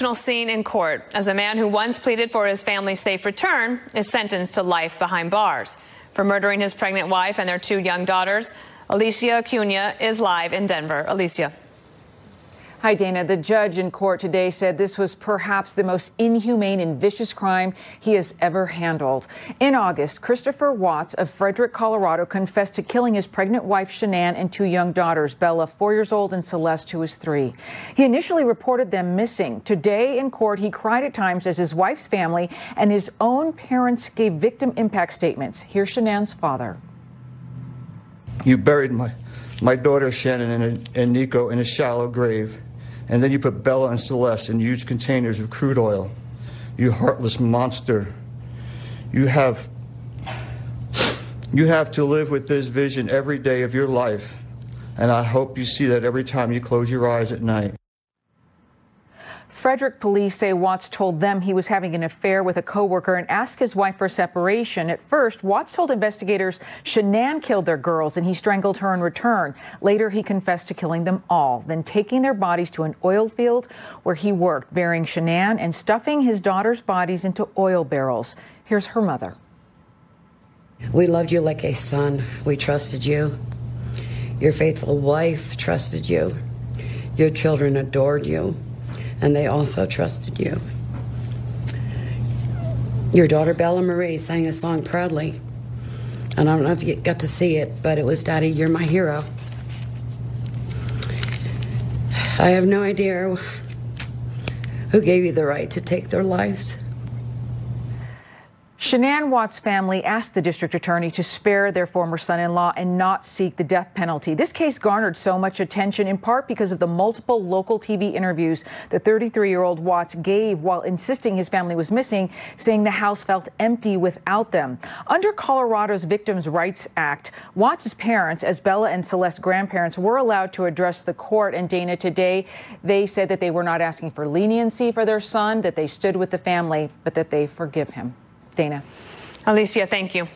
Scene in court as a man who once pleaded for his family's safe return is sentenced to life behind bars for murdering his pregnant wife and their 2 young daughters. Alicia Acuna is live in Denver. Alicia. Hi, Dana. The judge in court today said this was perhaps the most inhumane and vicious crime he has ever handled. In August, Christopher Watts of Frederick, Colorado, confessed to killing his pregnant wife, Shanann, and 2 young daughters, Bella, 4 years old, and Celeste, who is 3. He initially reported them missing. Today in court, he cried at times as his wife's family and his own parents gave victim impact statements. Here's Shanann's father. You buried my daughter, Shannon, and Nico in a shallow grave. And then you put Bella and Celeste in huge containers of crude oil. You heartless monster. You have to live with this vision every day of your life. And I hope you see that every time you close your eyes at night. Frederick police say Watts told them he was having an affair with a coworker and asked his wife for separation. At first, Watts told investigators Shanann killed their girls and he strangled her in return. Later, he confessed to killing them all, then taking their bodies to an oil field where he worked, burying Shanann and stuffing his daughters' bodies into oil barrels. Here's her mother. We loved you like a son. We trusted you. Your faithful wife trusted you. Your children adored you. And they also trusted you. Your daughter, Bella Marie, sang a song proudly. And I don't know if you got to see it, but it was, "Daddy, you're my hero." I have no idea who gave you the right to take their lives. Shanann Watts' family asked the district attorney to spare their former son-in-law and not seek the death penalty. This case garnered so much attention in part because of the multiple local TV interviews the 33-year-old Watts gave while insisting his family was missing, saying the house felt empty without them. Under Colorado's Victims' Rights Act, Watts' parents, as Bella and Celeste's grandparents, were allowed to address the court. And Dana, today they said that they were not asking for leniency for their son, that they stood with the family, but that they forgive him. Dana. Alicia, thank you.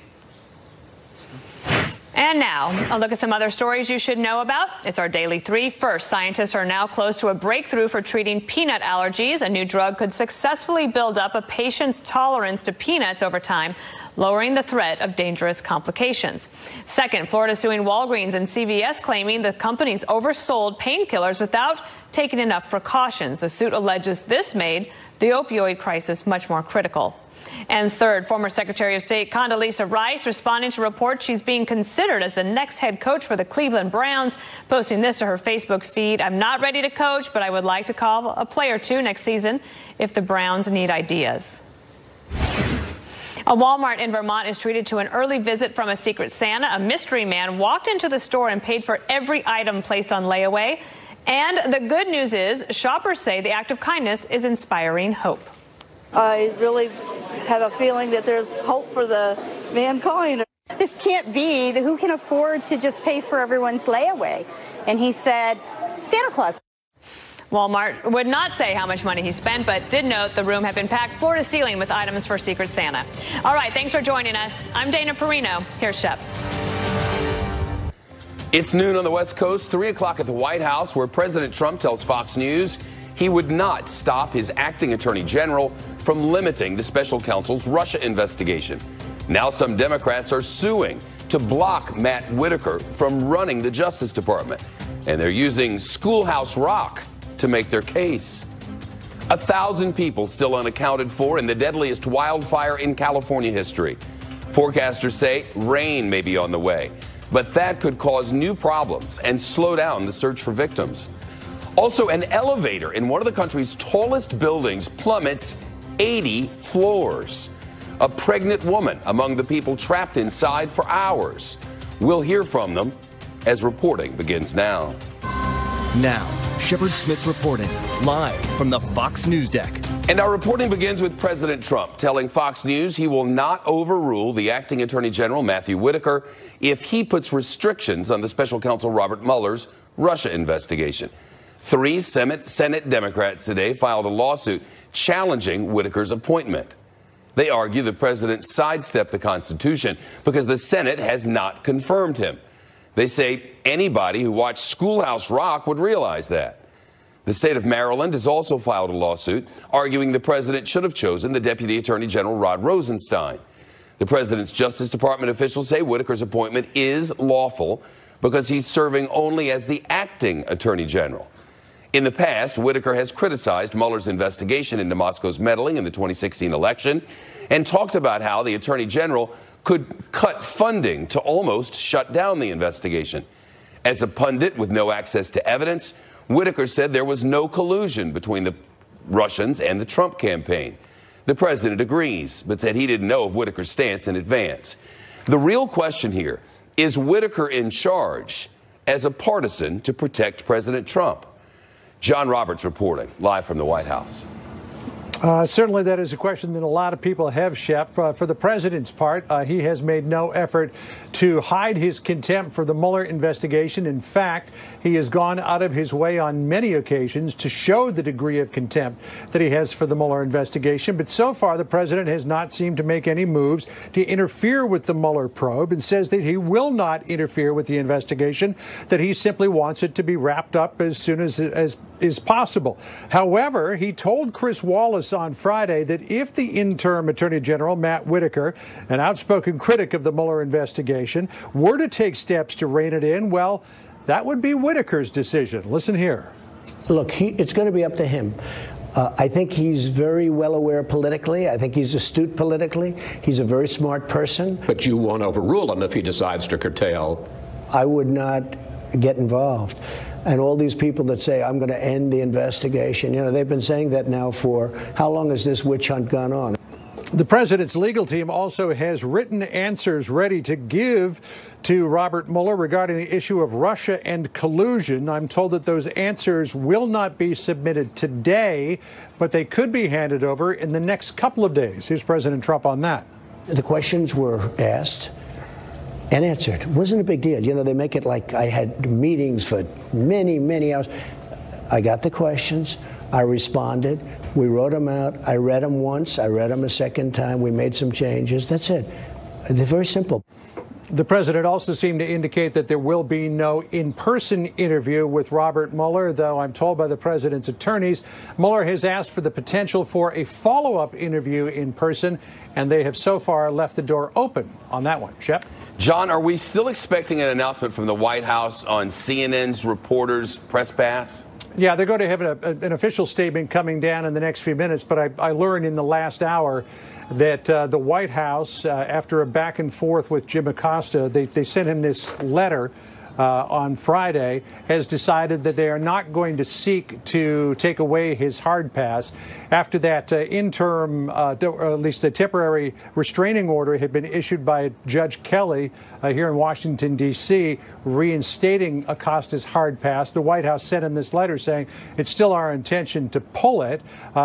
And now, a look at some other stories you should know about. It's our Daily 3. First, scientists are now close to a breakthrough for treating peanut allergies. A new drug could successfully build up a patient's tolerance to peanuts over time, lowering the threat of dangerous complications. Second, Florida suing Walgreens and CVS, claiming the companies oversold painkillers without taking enough precautions. The suit alleges this made the opioid crisis much more critical. And third, former Secretary of State Condoleezza Rice responding to reports she's being considered as the next head coach for the Cleveland Browns, posting this to her Facebook feed. "I'm not ready to coach, but I would like to call a play or two next season if the Browns need ideas." A Walmart in Vermont is treated to an early visit from a secret Santa. A mystery man walked into the store and paid for every item placed on layaway. And the good news is shoppers say the act of kindness is inspiring hope. I really have a feeling that there's hope for the mankind. This can't be. Who can afford to just pay for everyone's layaway? And he said, Santa Claus. Walmart would not say how much money he spent, but did note the room had been packed floor to ceiling with items for Secret Santa. All right, thanks for joining us. I'm Dana Perino. Here's Shep. It's noon on the West Coast, 3 o'clock at the White House, where President Trump tells Fox News he would not stop his acting attorney general from limiting the special counsel's Russia investigation. Now some Democrats are suing to block Matt Whitaker from running the Justice Department. And they're using Schoolhouse Rock to make their case. 1,000 people still unaccounted for in the deadliest wildfire in California history. Forecasters say rain may be on the way, but that could cause new problems and slow down the search for victims. Also, an elevator in one of the country's tallest buildings plummets 80 floors. A pregnant woman among the people trapped inside for hours. We'll hear from them as reporting begins now. Now, Shepard Smith reporting live from the Fox News deck. And our reporting begins with President Trump telling Fox News he will not overrule the acting Attorney General Matthew Whitaker if he puts restrictions on the special counsel Robert Mueller's Russia investigation. 3 Senate Democrats today filed a lawsuit challenging Whitaker's appointment. They argue the president sidestepped the Constitution because the Senate has not confirmed him. They say anybody who watched Schoolhouse Rock would realize that. The state of Maryland has also filed a lawsuit arguing the president should have chosen the Deputy Attorney General Rod Rosenstein. The president's Justice Department officials say Whitaker's appointment is lawful because he's serving only as the acting Attorney General. In the past, Whitaker has criticized Mueller's investigation into Moscow's meddling in the 2016 election and talked about how the Attorney General could cut funding to almost shut down the investigation. As a pundit with no access to evidence, Whitaker said there was no collusion between the Russians and the Trump campaign. The president agrees, but said he didn't know of Whitaker's stance in advance. The real question here is Whitaker in charge as a partisan to protect President Trump? John Roberts reporting live from the White House. Certainly that is a question that a lot of people have, Shep. For the president's part, he has made no effort to hide his contempt for the Mueller investigation. In fact, he has gone out of his way on many occasions to show the degree of contempt that he has for the Mueller investigation. But so far, the president has not seemed to make any moves to interfere with the Mueller probe and says that he will not interfere with the investigation, that he simply wants it to be wrapped up as soon as is possible. However, he told Chris Wallace on Friday that if the interim Attorney General, Matt Whitaker, an outspoken critic of the Mueller investigation, were to take steps to rein it in, well, that would be Whitaker's decision. Listen here. Look, it's going to be up to him. I think he's very well aware politically. I think he's astute politically. He's a very smart person. But you won't overrule him if he decides to curtail. I would not get involved. And all these people that say, I'm going to end the investigation, you know, they've been saying that now for how long has this witch hunt gone on? The president's legal team also has written answers ready to give to Robert Mueller regarding the issue of Russia and collusion. I'm told that those answers will not be submitted today, but they could be handed over in the next couple of days. Here's President Trump on that. The questions were asked and answered. It wasn't a big deal. You know, they make it like I had meetings for many, many hours. I got the questions. I responded. We wrote them out. I read them once. I read them a second time. We made some changes. That's it. They're very simple. The president also seemed to indicate that there will be no in-person interview with Robert Mueller, though I'm told by the president's attorneys, Mueller has asked for the potential for a follow-up interview in person, and they have so far left the door open on that one. Shep? John, are we still expecting an announcement from the White House on CNN's reporters' press pass? Yeah, they're going to have an official statement coming down in the next few minutes, but I learned in the last hour that the White House, after a back and forth with Jim Acosta, they sent him this letter on Friday, has decided that they are not going to seek to take away his hard pass after that interim, or at least the temporary restraining order had been issued by Judge Kelly here in Washington, D.C., reinstating Acosta's hard pass. The White House sent him this letter saying it's still our intention to pull it,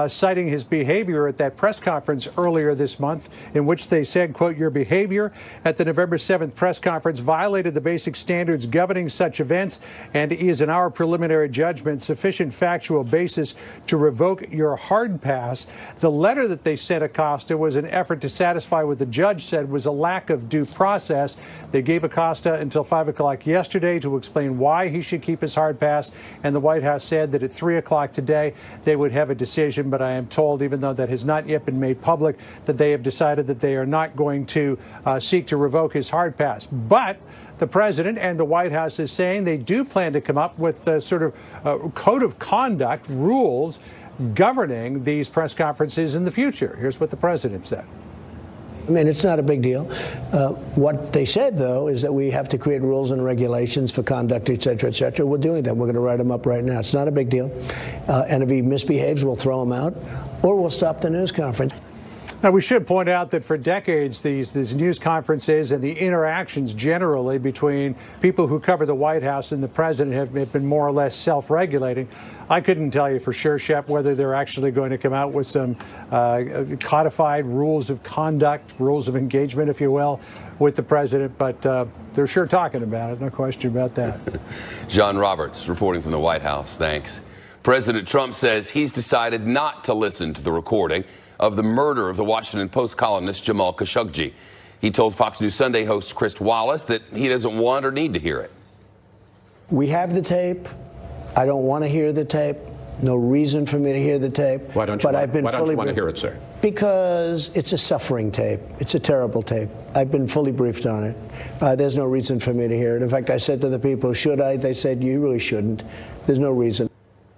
citing his behavior at that press conference earlier this month, in which they said, quote, your behavior at the November 7th press conference violated the basic standards governing such events and is, in our preliminary judgment, sufficient factual basis to revoke your hard pass. The letter that they sent Acosta was an effort to satisfy what the judge said was a lack of due process. They gave Acosta until 5 o'clock yesterday to explain why he should keep his hard pass, and the White House said that at 3 o'clock today they would have a decision, but I am told, even though that has not yet been made public, that they have decided that they are not going to seek to revoke his hard pass. But the president and the White House is saying they do plan to come up with a sort of code of conduct, rules governing these press conferences in the future. Here's what the president said. I mean, it's not a big deal. What they said, though, is that we have to create rules and regulations for conduct, et cetera, et cetera. We're doing that. We're going to write them up right now. It's not a big deal. And if he misbehaves, we'll throw him out, or we'll stop the news conference. Now, we should point out that for decades, these news conferences and the interactions generally between people who cover the White House and the president have been more or less self-regulating. I couldn't tell you for sure, Shep, whether they're actually going to come out with some codified rules of conduct, rules of engagement, if you will, with the president. But they're sure talking about it. No question about that. John Roberts reporting from the White House. Thanks. President Trump says he's decided not to listen to the recording of the murder of the Washington Post columnist Jamal Khashoggi. He told Fox News Sunday host Chris Wallace that he doesn't want or need to hear it. We have the tape. I don't want to hear the tape. No reason for me to hear the tape. Why don't you want to hear it, sir? Because it's a suffering tape. It's a terrible tape. I've been fully briefed on it. There's no reason for me to hear it. In fact, I said to the people, should I? They said, you really shouldn't. There's no reason.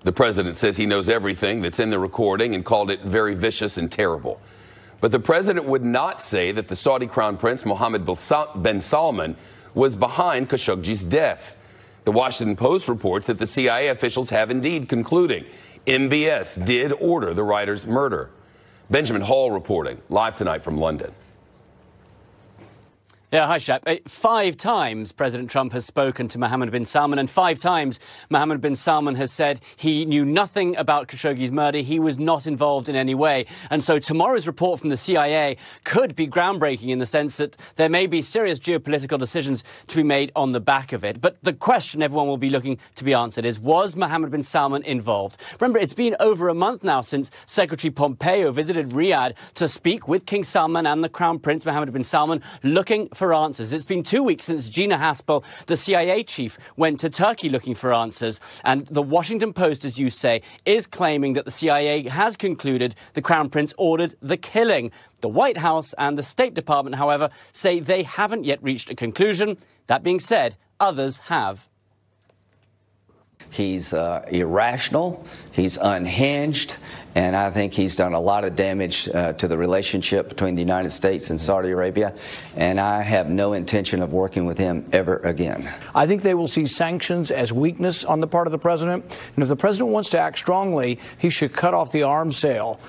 The president says he knows everything that's in the recording and called it very vicious and terrible. But the president would not say that the Saudi Crown Prince Mohammed bin Salman was behind Khashoggi's death. The Washington Post reports that the CIA officials have indeed concluding MBS did order the writer's murder. Benjamin Hall reporting live tonight from London. Yeah, hi, Shep. 5 times President Trump has spoken to Mohammed bin Salman, and 5 times Mohammed bin Salman has said he knew nothing about Khashoggi's murder. He was not involved in any way. And so tomorrow's report from the CIA could be groundbreaking in the sense that there may be serious geopolitical decisions to be made on the back of it. But the question everyone will be looking to be answered is, was Mohammed bin Salman involved? Remember, it's been over a month now since Secretary Pompeo visited Riyadh to speak with King Salman and the Crown Prince Mohammed bin Salman, looking for answers. It's been 2 weeks since Gina Haspel, the CIA chief, went to Turkey looking for answers. And the Washington Post, as you say, is claiming that the CIA has concluded the Crown Prince ordered the killing. The White House and the State Department, however, say they haven't yet reached a conclusion. That being said, others have. He's irrational, he's unhinged, and I think he's done a lot of damage to the relationship between the United States and Saudi Arabia, and I have no intention of working with him ever again. I think they will see sanctions as weakness on the part of the president, and if the president wants to act strongly, he should cut off the arms sale.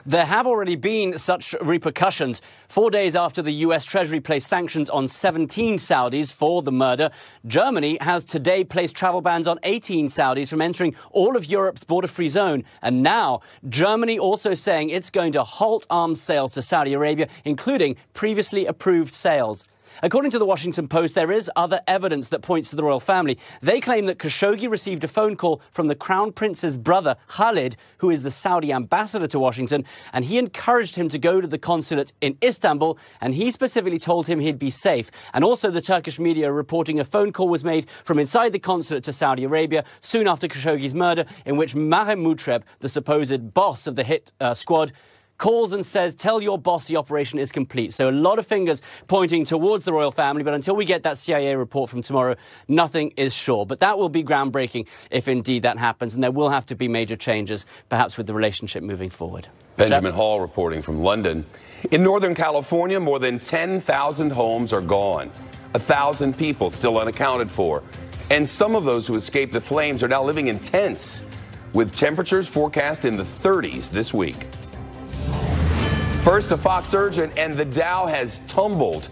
There have already been such repercussions. 4 days after the U.S. Treasury placed sanctions on 17 Saudis for the murder, Germany has today placed travel bans on 18 Saudis from entering all of Europe's border-free zone. And now, Germany also saying it's going to halt arms sales to Saudi Arabia, including previously approved sales. According to the Washington Post, there is other evidence that points to the royal family. They claim that Khashoggi received a phone call from the Crown Prince's brother, Khalid, who is the Saudi ambassador to Washington, and he encouraged him to go to the consulate in Istanbul, and he specifically told him he'd be safe. And also the Turkish media reporting a phone call was made from inside the consulate to Saudi Arabia soon after Khashoggi's murder, in which Maher Mutreb, the supposed boss of the hit squad, calls and says, tell your boss the operation is complete. So a lot of fingers pointing towards the royal family, but until we get that CIA report from tomorrow, nothing is sure. But that will be groundbreaking if indeed that happens, and there will have to be major changes, perhaps with the relationship moving forward. Benjamin Hall reporting from London. In Northern California, more than 10,000 homes are gone. 1,000 people still unaccounted for. And some of those who escaped the flames are now living in tents, with temperatures forecast in the 30s this week. First, a Fox urgent, and the Dow has tumbled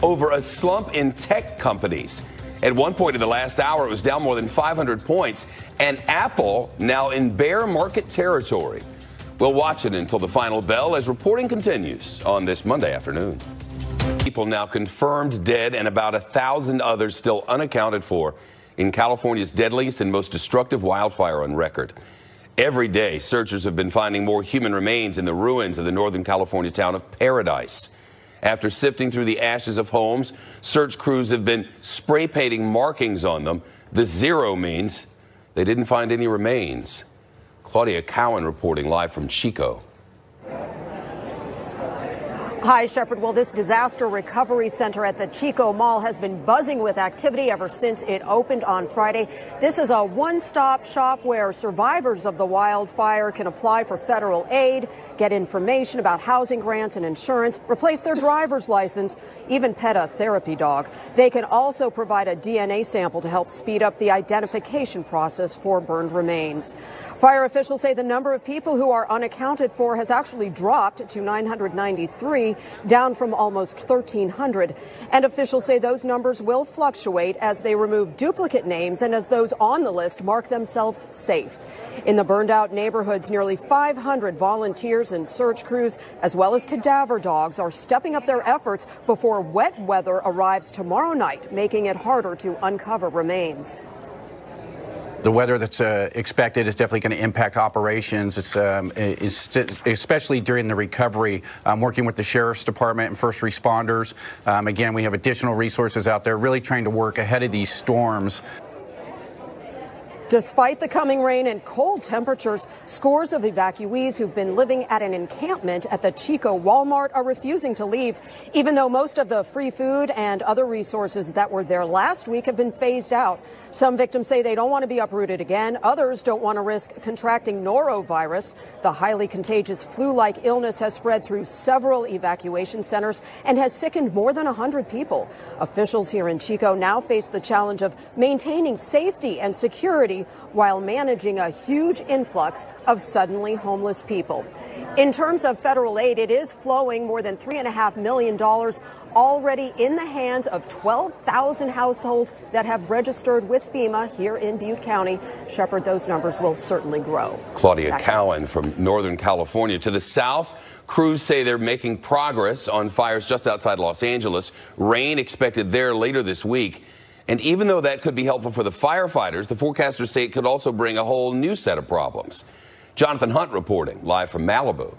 over a slump in tech companies. At one point in the last hour, it was down more than 500 points, and Apple now in bear market territory. We'll watch it until the final bell as reporting continues on this Monday afternoon. People now confirmed dead and about 1,000 others still unaccounted for in California's deadliest and most destructive wildfire on record. Every day, searchers have been finding more human remains in the ruins of the Northern California town of Paradise. After sifting through the ashes of homes, search crews have been spray painting markings on them. The zero means they didn't find any remains. Claudia Cowan reporting live from Chico. Hi, Shepard. Well, this disaster recovery center at the Chico Mall has been buzzing with activity ever since it opened on Friday. This is a one-stop shop where survivors of the wildfire can apply for federal aid, get information about housing grants and insurance, replace their driver's license, even pet a therapy dog. They can also provide a DNA sample to help speed up the identification process for burned remains. Fire officials say the number of people who are unaccounted for has actually dropped to 993, down from almost 1,300. And officials say those numbers will fluctuate as they remove duplicate names and as those on the list mark themselves safe. In the burned out neighborhoods, nearly 500 volunteers and search crews, as well as cadaver dogs, are stepping up their efforts before wet weather arrives tomorrow night, making it harder to uncover remains. The weather that's expected is definitely going to impact operations. It's especially during the recovery, working with the Sheriff's Department and first responders. Again, we have additional resources out there really trying to work ahead of these storms. Despite the coming rain and cold temperatures, scores of evacuees who've been living at an encampment at the Chico Walmart are refusing to leave, even though most of the free food and other resources that were there last week have been phased out. Some victims say they don't want to be uprooted again. Others don't want to risk contracting norovirus. The highly contagious flu-like illness has spread through several evacuation centers and has sickened more than 100 people. Officials here in Chico now face the challenge of maintaining safety and security while managing a huge influx of suddenly homeless people. In terms of federal aid, it is flowing more than $3.5 million already in the hands of 12,000 households that have registered with FEMA here in Butte County. Shepard, those numbers will certainly grow. Claudia Cowan from Northern California. To the south, crews say they're making progress on fires just outside Los Angeles. Rain expected there later this week. And even though that could be helpful for the firefighters, the forecasters say it could also bring a whole new set of problems. Jonathan Hunt reporting live from Malibu.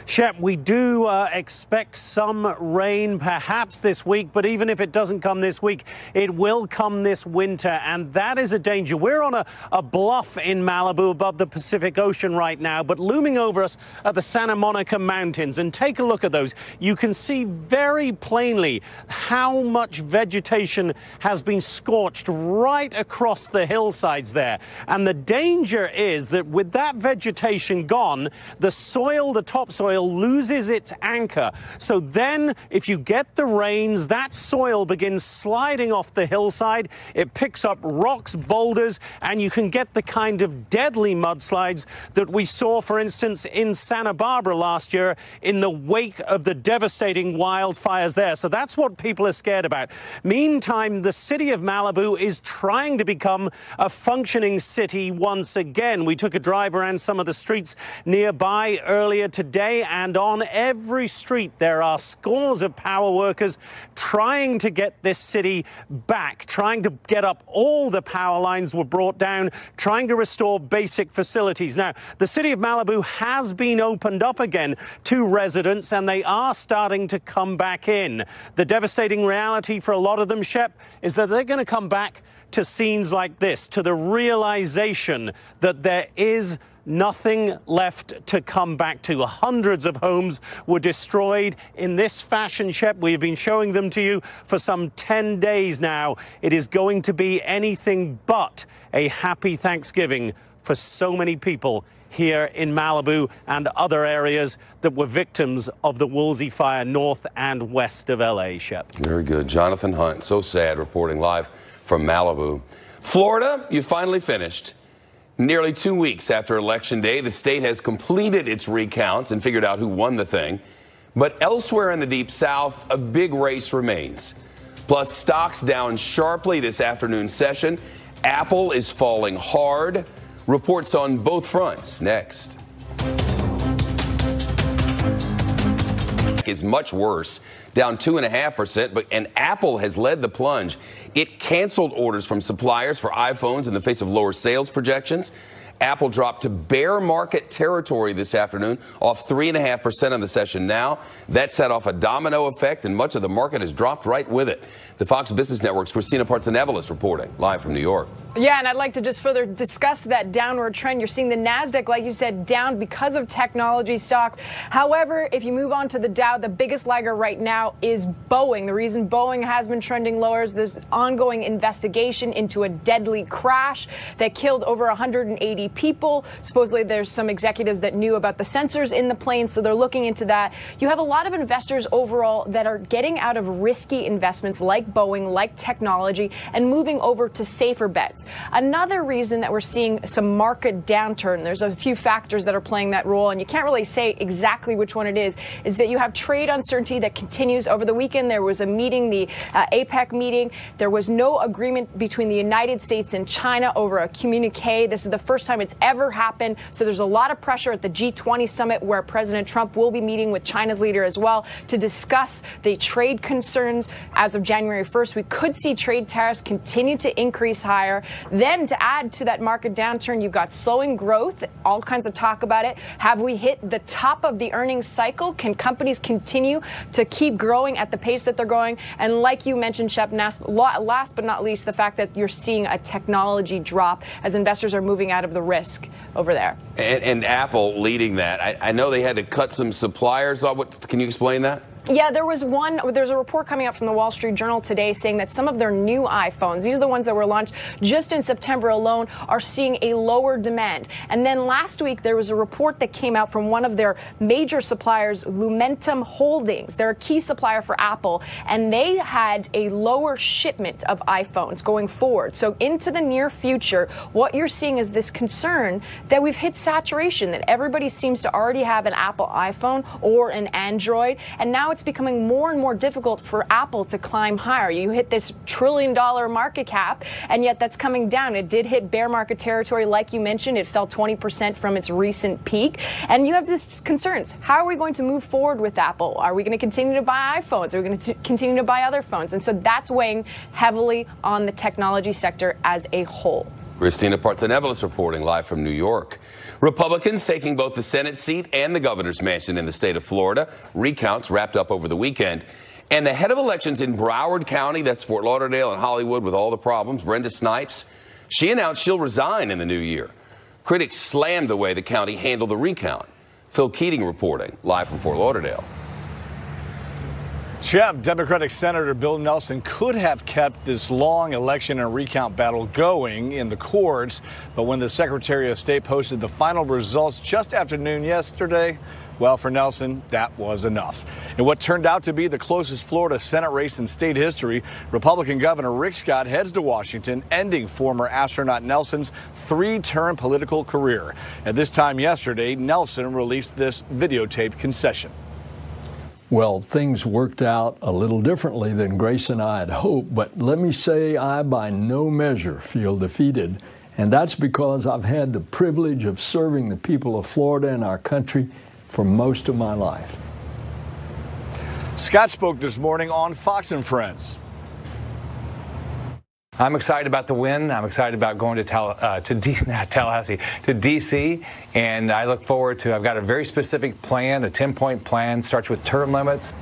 Shep, we do expect some rain perhaps this week, but even if it doesn't come this week, it will come this winter, and that is a danger. We're on a bluff in Malibu above the Pacific Ocean right now, but looming over us are the Santa Monica Mountains, and take a look at those. You can see very plainly how much vegetation has been scorched right across the hillsides there, and the danger is that with that vegetation gone, the soil, the topsoil, loses its anchor. So then if you get the rains, that soil begins sliding off the hillside. It picks up rocks, boulders, and you can get the kind of deadly mudslides that we saw, for instance, in Santa Barbara last year in the wake of the devastating wildfires there. So that's what people are scared about. Meantime, the city of Malibu is trying to become a functioning city once again. We took a drive around some of the streets nearby earlier today, and on every street there are scores of power workers trying to get this city back, trying to get up all the power lines were brought down, trying to restore basic facilities. Now, the city of Malibu has been opened up again to residents, and they are starting to come back in. The devastating reality for a lot of them, Shep, is that they're going to come back to scenes like this, to the realization that there is nothing left to come back to. Hundreds of homes were destroyed in this fashion, Shep. We have been showing them to you for some 10 days now. It is going to be anything but a happy Thanksgiving for so many people here in Malibu and other areas that were victims of the Woolsey fire north and west of L.A., Shep. Very good. Jonathan Hunt, so sad, reporting live from Malibu. Florida, you finally finished. Nearly 2 weeks after Election Day, the state has completed its recounts and figured out who won the thing. But elsewhere in the Deep South, a big race remains. Plus, stocks down sharply this afternoon's session. Apple is falling hard. Reports on both fronts next. Is much worse, down 2.5%, and Apple has led the plunge. It canceled orders from suppliers for iPhones in the face of lower sales projections. Apple dropped to bear market territory this afternoon, off 3.5% on the session now. That set off a domino effect, and much of the market has dropped right with it. The Fox Business Network's Christina Partsinevelos reporting live from New York. Yeah, and I'd like to just further discuss that downward trend. You're seeing the NASDAQ, like you said, down because of technology stocks. However, if you move on to the Dow, the biggest lagger right now is Boeing. The reason Boeing has been trending lower is this ongoing investigation into a deadly crash that killed over 180 people. Supposedly, there's some executives that knew about the sensors in the plane, so they're looking into that. You have a lot of investors overall that are getting out of risky investments like Boeing, like technology, and moving over to safer bets. Another reason that we're seeing some market downturn, there's a few factors that are playing that role, and you can't really say exactly which one it is that you have trade uncertainty that continues. Over the weekend, there was a meeting, the APEC meeting. There was no agreement between the United States and China over a communique. This is the first time it's ever happened. So there's a lot of pressure at the G20 summit, where President Trump will be meeting with China's leader as well to discuss the trade concerns. As of January 1st, we could see trade tariffs continue to increase higher. Then to add to that market downturn, you've got slowing growth, all kinds of talk about it. Have we hit the top of the earnings cycle? Can companies continue to keep growing at the pace that they're going? And like you mentioned, Shep, last but not least, the fact that you're seeing a technology drop as investors are moving out of the risk over there. And Apple leading that. I know they had to cut some suppliers. Can you explain that? Yeah, there's a report coming out from the Wall Street Journal today saying that some of their new iPhones, these are the ones that were launched just in September alone, are seeing a lower demand. And then last week, there was a report that came out from one of their major suppliers, Lumentum Holdings. They're a key supplier for Apple, and they had a lower shipment of iPhones going forward. So into the near future, what you're seeing is this concern that we've hit saturation, that everybody seems to already have an Apple iPhone or an Android, and now it's becoming more and more difficult for Apple to climb higher. You hit this $1 trillion market cap, and yet that's coming down. It did hit bear market territory, like you mentioned. It fell 20% from its recent peak. And you have these concerns. How are we going to move forward with Apple? Are we going to continue to buy iPhones? Are we going to continue to buy other phones? And so that's weighing heavily on the technology sector as a whole. Christina Partsinevelos reporting live from New York. Republicans taking both the Senate seat and the governor's mansion in the state of Florida. Recounts wrapped up over the weekend. And the head of elections in Broward County, that's Fort Lauderdale and Hollywood with all the problems, Brenda Snipes, she announced she'll resign in the new year. Critics slammed the way the county handled the recount. Phil Keating reporting live from Fort Lauderdale. Shep, Democratic Senator Bill Nelson could have kept this long election and recount battle going in the courts, but when the Secretary of State posted the final results just after noon yesterday, well, for Nelson, that was enough. In what turned out to be the closest Florida Senate race in state history, Republican Governor Rick Scott heads to Washington, ending former astronaut Nelson's 3-term political career. At this time yesterday, Nelson released this videotaped concession. Well, things worked out a little differently than Grace and I had hoped, but let me say I by no measure feel defeated, and that's because I've had the privilege of serving the people of Florida and our country for most of my life. Scott spoke this morning on Fox and Friends. I'm excited about the win. I'm excited about going to Tallahassee, to D.C., and I look forward to, I've got a very specific plan, a 10-point plan, starts with term limits.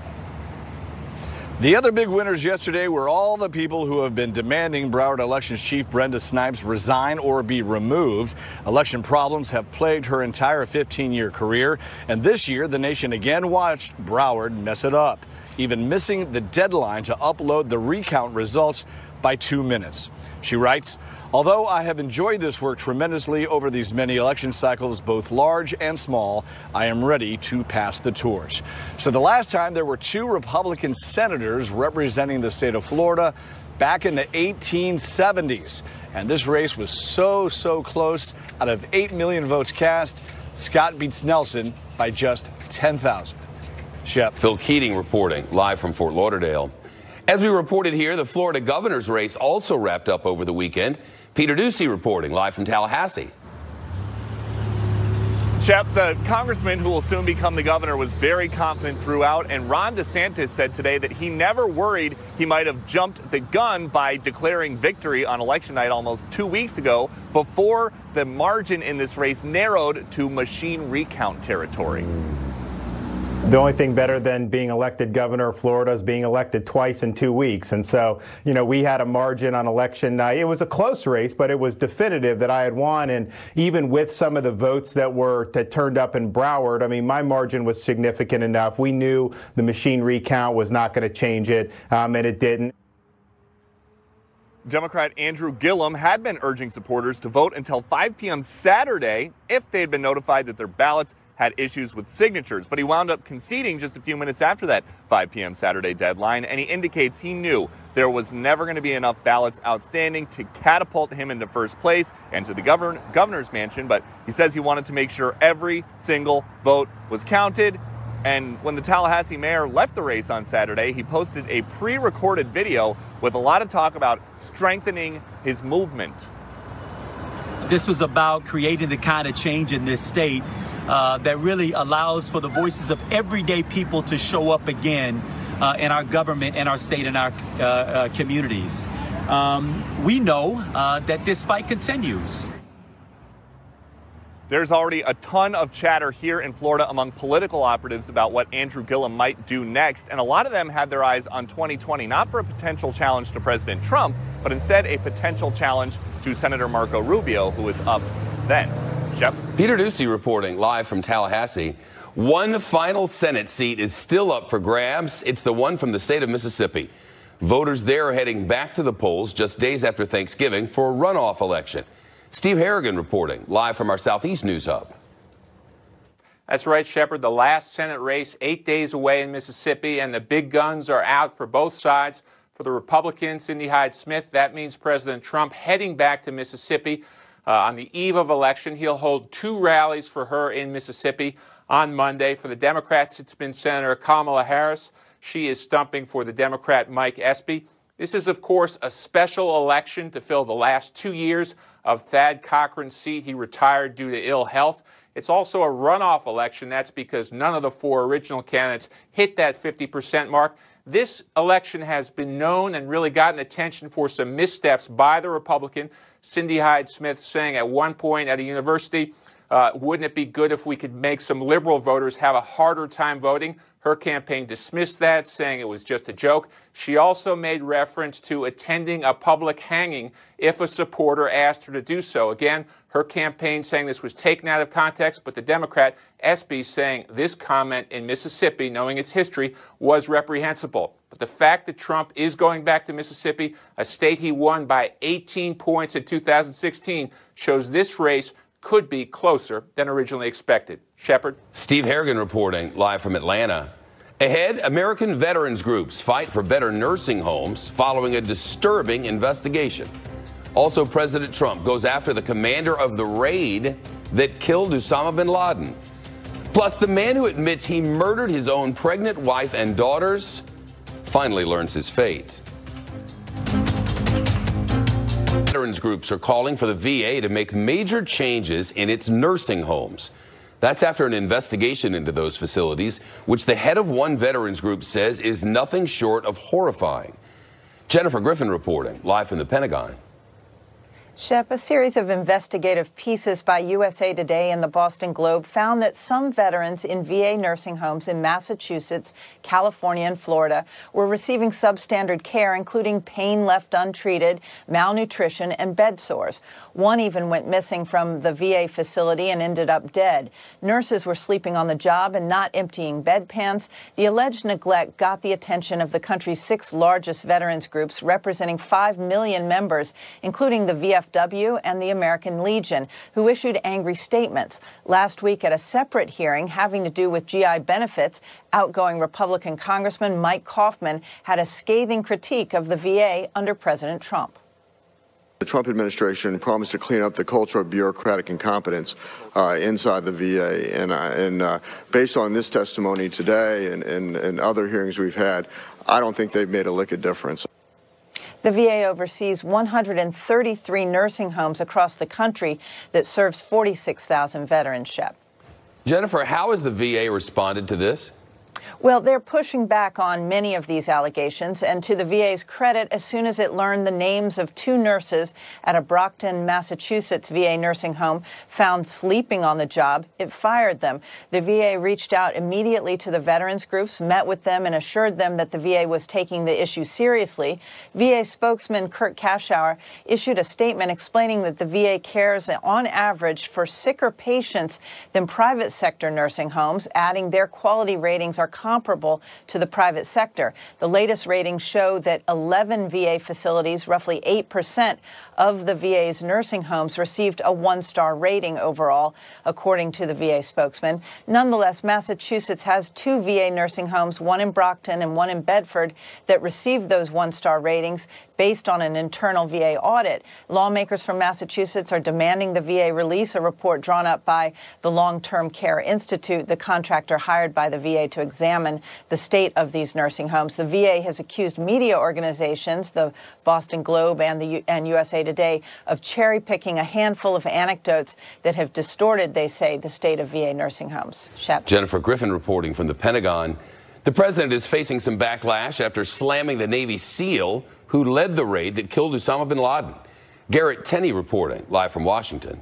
The other big winners yesterday were all the people who have been demanding Broward Elections Chief Brenda Snipes resign or be removed. Election problems have plagued her entire 15-year career, and this year the nation again watched Broward mess it up, even missing the deadline to upload the recount results by 2 minutes. She writes, "Although I have enjoyed this work tremendously over these many election cycles, both large and small, I am ready to pass the torch." So the last time there were 2 Republican senators representing the state of Florida back in the 1870s. And this race was so close. Out of 8 million votes cast, Scott beats Nelson by just 10,000. Shep. Phil Keating reporting live from Fort Lauderdale. As we reported here, the Florida governor's race also wrapped up over the weekend. Peter Ducey reporting live from Tallahassee. Shep, the congressman who will soon become the governor was very confident throughout, and Ron DeSantis said today that he never worried he might have jumped the gun by declaring victory on election night almost 2 weeks ago, before the margin in this race narrowed to machine recount territory. The only thing better than being elected governor of Florida is being elected twice in 2 weeks. And so, you know, we had a margin on election night. It was a close race, but it was definitive that I had won. And even with some of the votes that turned up in Broward, I mean, my margin was significant enough. We knew the machine recount was not going to change it, and it didn't. Democrat Andrew Gillum had been urging supporters to vote until 5 p.m. Saturday if they had been notified that their ballots had issues with signatures, but he wound up conceding just a few minutes after that 5 p.m. Saturday deadline, and he indicates he knew there was never going to be enough ballots outstanding to catapult him into first place and to the governor's mansion, but he says he wanted to make sure every single vote was counted. And when the Tallahassee mayor left the race on Saturday, he posted a pre-recorded video with a lot of talk about strengthening his movement. This was about creating the kind of change in this state that really allows for the voices of everyday people to show up again in our government, in our state, and our communities. we know that this fight continues. There's already a ton of chatter here in Florida among political operatives about what Andrew Gillum might do next, and a lot of them had their eyes on 2020, not for a potential challenge to President Trump, but instead a potential challenge to Senator Marco Rubio, who is up then. Shep? Peter Ducey reporting live from Tallahassee. One final Senate seat is still up for grabs. It's the one from the state of Mississippi. Voters there are heading back to the polls just days after Thanksgiving for a runoff election. Steve Harrigan reporting live from our Southeast News Hub. That's right, Shepard. The last Senate race 8 days away in Mississippi, and the big guns are out for both sides. For the Republican, Cindy Hyde-Smith, that means President Trump heading back to Mississippi on the eve of election. He'll hold 2 rallies for her in Mississippi on Monday. For the Democrats, it's been Senator Kamala Harris. She is stumping for the Democrat Mike Espy. This is, of course, a special election to fill the last 2 years of Thad Cochran's seat. He retired due to ill health. It's also a runoff election. That's because none of the 4 original candidates hit that 50% mark. This election has been known and really gotten attention for some missteps by the Republican. Cindy Hyde-Smith saying at one point at a university, wouldn't it be good if we could make some liberal voters have a harder time voting? Her campaign dismissed that, saying it was just a joke. She also made reference to attending a public hanging if a supporter asked her to do so. Again, her campaign saying this was taken out of context, but the Democrat, Espy, saying this comment in Mississippi, knowing its history, was reprehensible. But the fact that Trump is going back to Mississippi, a state he won by 18 points in 2016, shows this race could be closer than originally expected. Shepard? Steve Harrigan reporting live from Atlanta. Ahead, American veterans groups fight for better nursing homes following a disturbing investigation. Also, President Trump goes after the commander of the raid that killed Osama bin Laden. Plus, the man who admits he murdered his own pregnant wife and daughters finally learns his fate. Veterans groups are calling for the VA to make major changes in its nursing homes. That's after an investigation into those facilities, which the head of one veterans group says is nothing short of horrifying. Jennifer Griffin reporting live from the Pentagon. Shep, a series of investigative pieces by USA Today and the Boston Globe found that some veterans in VA nursing homes in Massachusetts, California, and Florida were receiving substandard care, including pain left untreated, malnutrition, and bed sores. One even went missing from the VA facility and ended up dead. Nurses were sleeping on the job and not emptying bedpans. The alleged neglect got the attention of the country's 6 largest veterans groups, representing 5 million members, including the VFW and the American Legion, who issued angry statements. Last week at a separate hearing having to do with GI benefits, outgoing Republican Congressman Mike Kaufman had a scathing critique of the VA under President Trump. The Trump administration promised to clean up the culture of bureaucratic incompetence inside the VA. And based on this testimony today and other hearings we've had, I don't think they've made a lick of difference. The VA oversees 133 nursing homes across the country that serves 46,000 veterans, Shep. Jennifer, how has the VA responded to this? Well, they're pushing back on many of these allegations, and to the VA's credit, as soon as it learned the names of 2 nurses at a Brockton, Massachusetts VA nursing home found sleeping on the job, it fired them. The VA reached out immediately to the veterans groups, met with them, and assured them that the VA was taking the issue seriously. VA spokesman Kurt Kaschauer issued a statement explaining that the VA cares on average for sicker patients than private sector nursing homes, adding their quality ratings are comparable to the private sector. The latest ratings show that 11 VA facilities, roughly 8% of the VA's nursing homes, received a 1-star rating overall, according to the VA spokesman. Nonetheless, Massachusetts has 2 VA nursing homes, one in Brockton and one in Bedford, that received those 1-star ratings based on an internal VA audit. Lawmakers from Massachusetts are demanding the VA release a report drawn up by the Long-Term Care Institute, the contractor hired by the VA to examine the state of these nursing homes. The VA has accused media organizations, the Boston Globe and USA Today, of cherry-picking a handful of anecdotes that have distorted, they say, the state of VA nursing homes. Shep. Jennifer Griffin reporting from the Pentagon. The president is facing some backlash after slamming the Navy SEAL who led the raid that killed Osama bin Laden. Garrett Tenney reporting live from Washington.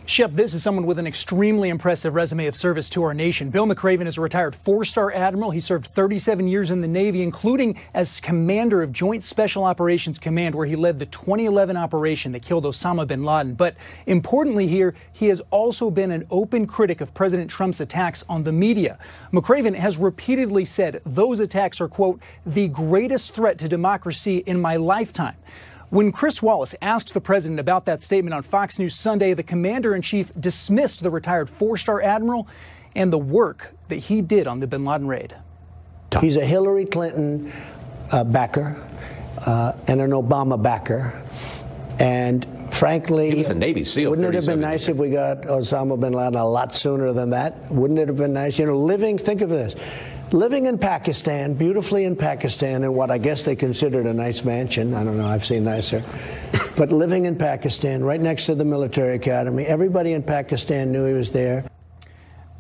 Shep, this is someone with an extremely impressive resume of service to our nation. Bill McRaven is a retired 4-star admiral. He served 37 years in the Navy, including as commander of Joint Special Operations Command, where he led the 2011 operation that killed Osama bin Laden. But importantly here, he has also been an open critic of President Trump's attacks on the media. McRaven has repeatedly said those attacks are, quote, the greatest threat to democracy in my lifetime. When Chris Wallace asked the president about that statement on Fox News Sunday, the commander-in-chief dismissed the retired 4-star admiral and the work that he did on the bin Laden raid. He's a Hillary Clinton backer and an Obama backer. And frankly, he was a Navy SEAL. Wouldn't it have been nice if we got Osama bin Laden a lot sooner than that? Wouldn't it have been nice? You know, think of this. Living in Pakistan, beautifully in Pakistan, in what I guess they considered a nice mansion. I don't know, I've seen nicer. But living in Pakistan, right next to the military academy, everybody in Pakistan knew he was there.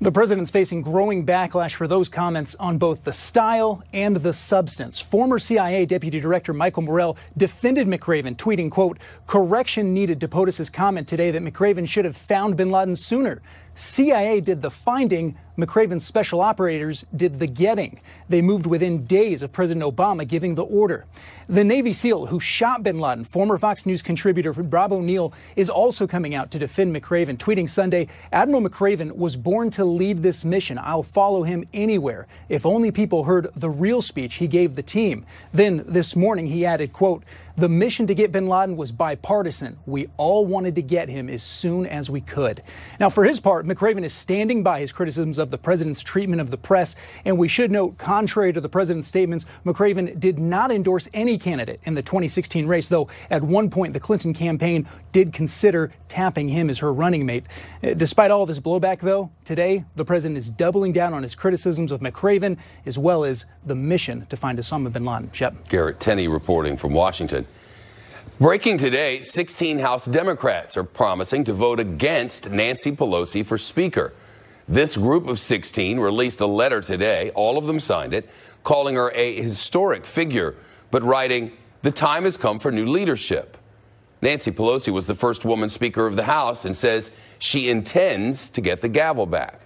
The president's facing growing backlash for those comments on both the style and the substance. Former CIA Deputy Director Michael Morrell defended McRaven, tweeting, quote, correction needed to POTUS's comment today that McRaven should have found bin Laden sooner. CIA did the finding, McRaven's special operators did the getting. They moved within days of President Obama giving the order. The Navy SEAL who shot bin Laden, former Fox News contributor Rob O'Neill, is also coming out to defend McRaven, tweeting Sunday, Admiral McRaven was born to lead this mission. I'll follow him anywhere. If only people heard the real speech he gave the team. Then this morning he added, quote, the mission to get bin Laden was bipartisan. We all wanted to get him as soon as we could. Now, for his part, McRaven is standing by his criticisms of the president's treatment of the press. And we should note, contrary to the president's statements, McRaven did not endorse any candidate in the 2016 race, though at one point the Clinton campaign did consider tapping him as her running mate. Despite all of this blowback, though, today the president is doubling down on his criticisms of McRaven, as well as the mission to find Osama bin Laden. Shep. Garrett Tenney reporting from Washington. Breaking today, 16 House Democrats are promising to vote against Nancy Pelosi for Speaker. This group of 16 released a letter today, all of them signed it, calling her a historic figure, but writing, the time has come for new leadership. Nancy Pelosi was the first woman Speaker of the House and says she intends to get the gavel back.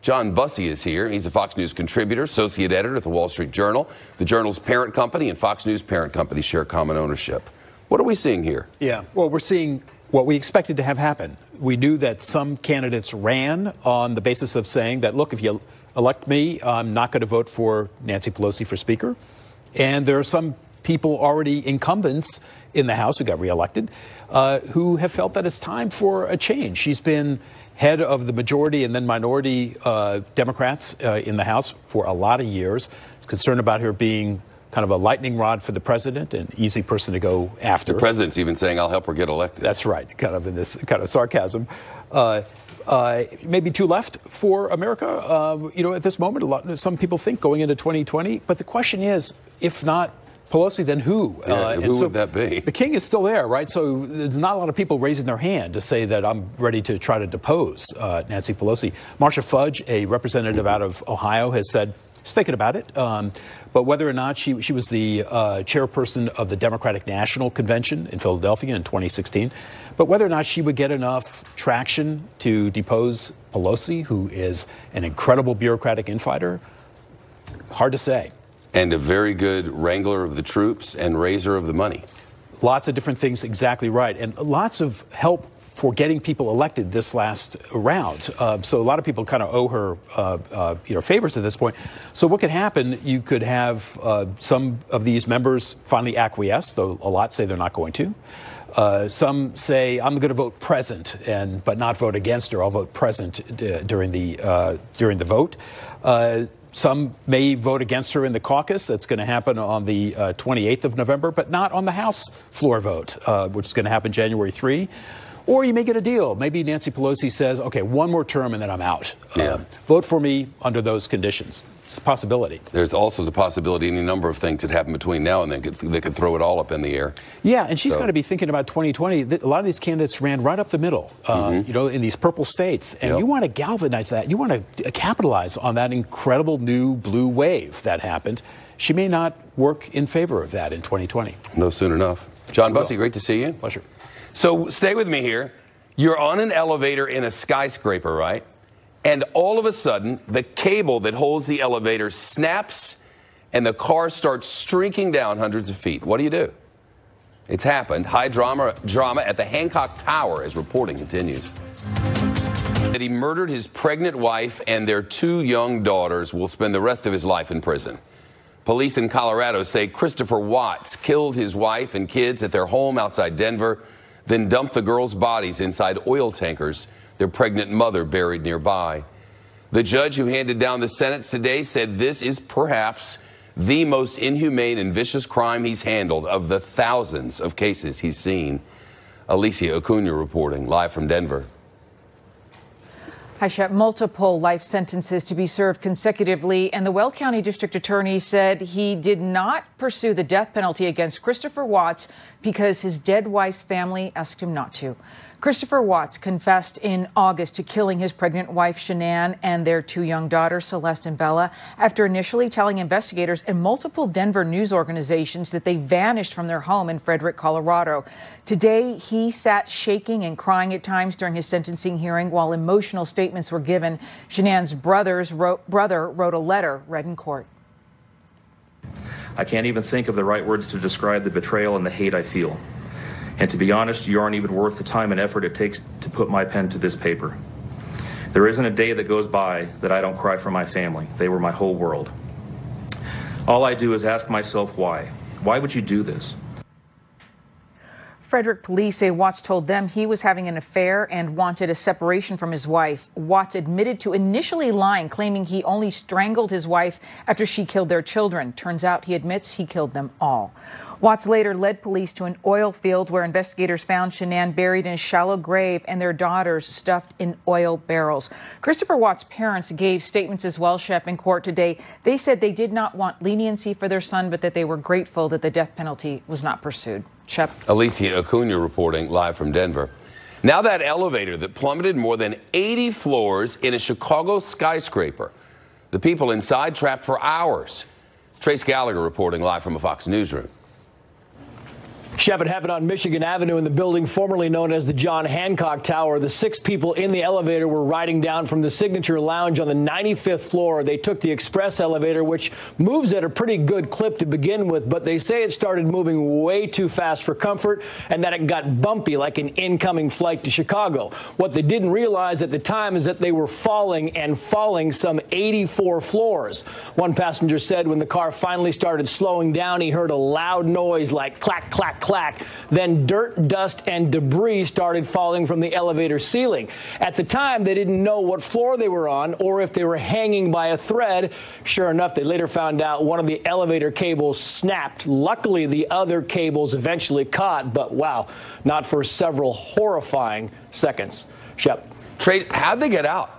John Bussey is here. He's a Fox News contributor, associate editor at the Wall Street Journal. The Journal's parent company and Fox News parent company share common ownership. What are we seeing here? Yeah, well, we're seeing what we expected to have happen. We knew that some candidates ran on the basis of saying that, look, if you elect me, I'm not going to vote for Nancy Pelosi for Speaker. And there are some people already incumbents in the House who got reelected who have felt that it's time for a change. She's been head of the majority and then minority Democrats in the House for a lot of years. Concerned about her being kind of a lightning rod for the president, an easy person to go after. The president's even saying, I'll help her get elected. That's right, kind of in this kind of sarcasm. Maybe too left for America, at this moment. Some people think going into 2020. But the question is, if not Pelosi, then who? Who would that be? The king is still there, right? So there's not a lot of people raising their hand to say that I'm ready to try to depose Nancy Pelosi. Marcia Fudge, a representative out of Ohio, has said she's thinking about it. But whether or not she was the chairperson of the Democratic National Convention in Philadelphia in 2016, but whether or not she would get enough traction to depose Pelosi, who is an incredible bureaucratic infighter, hard to say. And a very good wrangler of the troops and raiser of the money. Lots of different things, exactly right. And lots of help for getting people elected this last round. So a lot of people kind of owe her favors at this point. So what could happen, you could have some of these members finally acquiesce, though a lot say they're not going to. Some say, I'm going to vote present, but not vote against her. I'll vote present during the vote. Some may vote against her in the caucus. That's going to happen on the 28th of November, but not on the House floor vote, which is going to happen January 3. Or you may get a deal. Maybe Nancy Pelosi says, okay, one more term and then I'm out. Vote for me under those conditions. It's a possibility. There's also the possibility any number of things that happen between now and then. They could throw it all up in the air. Yeah, and she's got to be thinking about 2020. A lot of these candidates ran right up the middle, in these purple states. And you want to galvanize that. You want to capitalize on that incredible new blue wave that happened. she may not work in favor of that in 2020. No soon enough. John Bussey, great to see you. Pleasure. So stay with me here. You're on an elevator in a skyscraper, right? And all of a sudden, the cable that holds the elevator snaps and the car starts streaking down hundreds of feet. What do? It's happened. High drama at the Hancock Tower, as reporting continues. That he murdered his pregnant wife and their 2 young daughters, will spend the rest of his life in prison. Police in Colorado say Christopher Watts killed his wife and kids at their home outside Denver, then dumped the girls' bodies inside oil tankers, their pregnant mother buried nearby. The judge who handed down the sentence today said this is perhaps the most inhumane and vicious crime he's handled of the thousands of cases he's seen. Alicia Acuna reporting live from Denver. Hi, Shep. Multiple life sentences to be served consecutively, and the Weld County District Attorney said he did not pursue the death penalty against Christopher Watts because his dead wife's family asked him not to. Christopher Watts confessed in August to killing his pregnant wife, Shanann, and their 2 young daughters, Celeste and Bella, after initially telling investigators and multiple Denver news organizations that they vanished from their home in Frederick, Colorado. Today, he sat shaking and crying at times during his sentencing hearing while emotional statements were given. Shanann's brother wrote a letter read in court. I can't even think of the right words to describe the betrayal and the hate I feel. And to be honest, you aren't even worth the time and effort it takes to put my pen to this paper. There isn't a day that goes by that I don't cry for my family. They were my whole world. All I do is ask myself why. Why would you do this? Frederick police say Watts told them he was having an affair and wanted a separation from his wife. Watts admitted to initially lying, claiming he only strangled his wife after she killed their children. Turns out he admits he killed them all. Watts later led police to an oil field where investigators found Shanann buried in a shallow grave and their daughters stuffed in oil barrels. Christopher Watts' parents gave statements as well, Shep, in court today. They said they did not want leniency for their son, but that they were grateful that the death penalty was not pursued. Shep. Alicia Acuna reporting live from Denver. Now that elevator that plummeted more than 80 floors in a Chicago skyscraper. The people inside trapped for hours. Trace Gallagher reporting live from a Fox newsroom. Shepard, happened on Michigan Avenue in the building formerly known as the John Hancock Tower. The 6 people in the elevator were riding down from the Signature Lounge on the 95th floor. They took the express elevator, which moves at a pretty good clip to begin with, but they say it started moving way too fast for comfort and that it got bumpy like an incoming flight to Chicago. What they didn't realize at the time is that they were falling some 84 floors. One passenger said when the car finally started slowing down, he heard a loud noise like clack, clack, clack. Then dirt, dust, and debris started falling from the elevator ceiling. At the time, they didn't know what floor they were on or if they were hanging by a thread. Sure enough, they later found out one of the elevator cables snapped. Luckily, the other cables eventually caught, but wow, not for several horrifying seconds. Shep. Trace, how'd they get out?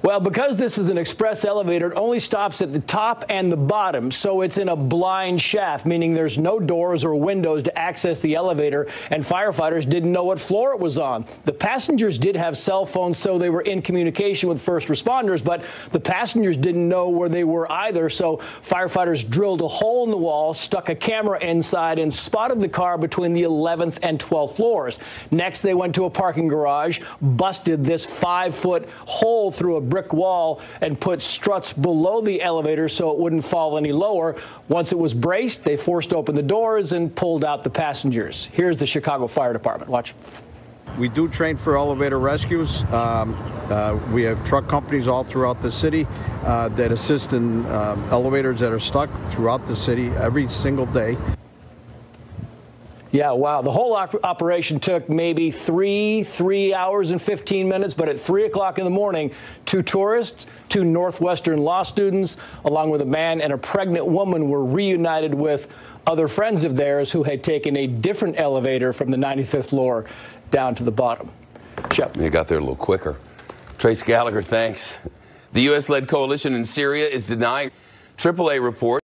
Well, because this is an express elevator, it only stops at the top and the bottom, so it's in a blind shaft, meaning there's no doors or windows to access the elevator, and firefighters didn't know what floor it was on. The passengers did have cell phones, so they were in communication with first responders, but the passengers didn't know where they were either, so firefighters drilled a hole in the wall, stuck a camera inside, and spotted the car between the 11th and 12th floors. Next, they went to a parking garage, busted this 5-foot hole through a brick wall and put struts below the elevator so it wouldn't fall any lower. Once it was braced, they forced open the doors and pulled out the passengers. Here's the Chicago Fire Department. Watch. We do train for elevator rescues. We have truck companies all throughout the city that assist in elevators that are stuck throughout the city every single day. Yeah, wow. The whole operation took maybe three hours and 15 minutes, but at 3 o'clock in the morning, 2 tourists, 2 Northwestern law students, along with a man and a pregnant woman were reunited with other friends of theirs who had taken a different elevator from the 95th floor down to the bottom. Shep. You got there a little quicker. Trace Gallagher, thanks. The U.S.-led coalition in Syria is denying AAA report.